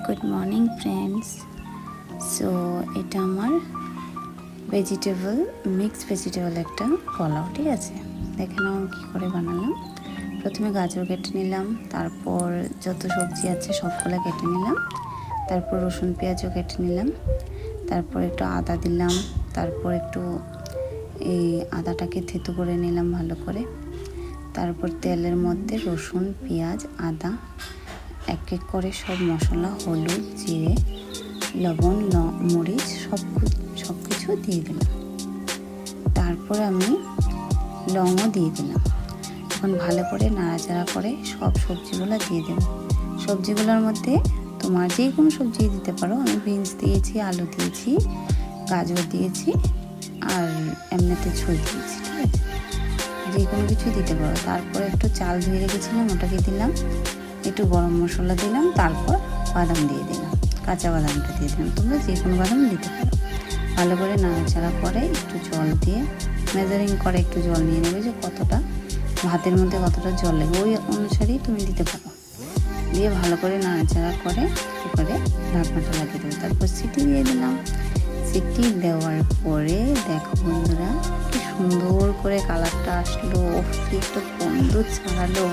Good morning friends. So এটা আমার mixed vegetable একটা পোলাও, ঠিক আছে। দেখে নাও কী করে বানালাম। প্রথমে গাজর কেটে নিলাম, তারপর যত সবজি আছে সবগুলো কেটে নিলাম, তারপর রসুন পেঁয়াজও কেটে নিলাম, তারপর একটু আদা দিলাম, তারপর একটু এই আদাটাকে থেতো করে নিলাম ভালো করে। তারপর তেলের মধ্যে রসুন পেঁয়াজ আদা এক এক করে সব মশলা, হলুদ জিরে লবণ মরিচ সব কিছু দিয়ে দিলাম। তারপর আমি লংও দিয়ে দিলাম। এখন ভালো করে নাড়াচাড়া করে সব সবজিগুলো দিয়ে দেবো। সবজিগুলোর মধ্যে তোমার যে কোনো সবজি দিতে পারো। আমি বিনস দিয়েছি, আলু দিয়েছি, গাজর দিয়েছি আর এমনিতে ঝোল দিয়েছি, ঠিক আছে। যে কোনো কিছু দিতে পারো। তারপর একটু চাল ধুয়ে রেখেছিলাম, ওটাকে দিলাম, একটু গরম মশলা দিলাম, তারপর বাদাম দিয়ে দিলাম, কাঁচা বাদামটা দিয়ে দিলাম। তোমরা যে কোনো বাদাম দিতে পারো। ভালো করে নাড়াচাড়া করে একটু জল দিয়ে মেজারিং করে একটু জল নিয়ে নেবে, যে কতটা ভাতের মধ্যে কতটা জল লাগবে ওই অনুসারেই তুমি দিতে পারো। দিয়ে ভালো করে নাড়াচাড়া করে কুকারে ঢাকনাটা লাগিয়ে দেবো। তারপর সিটি দিয়ে দিলাম। সিটি দেওয়ার পরে দেখো বন্ধুরা কি সুন্দর করে কালারটা আসলো, একটা গন্ধ ছাড়ালো।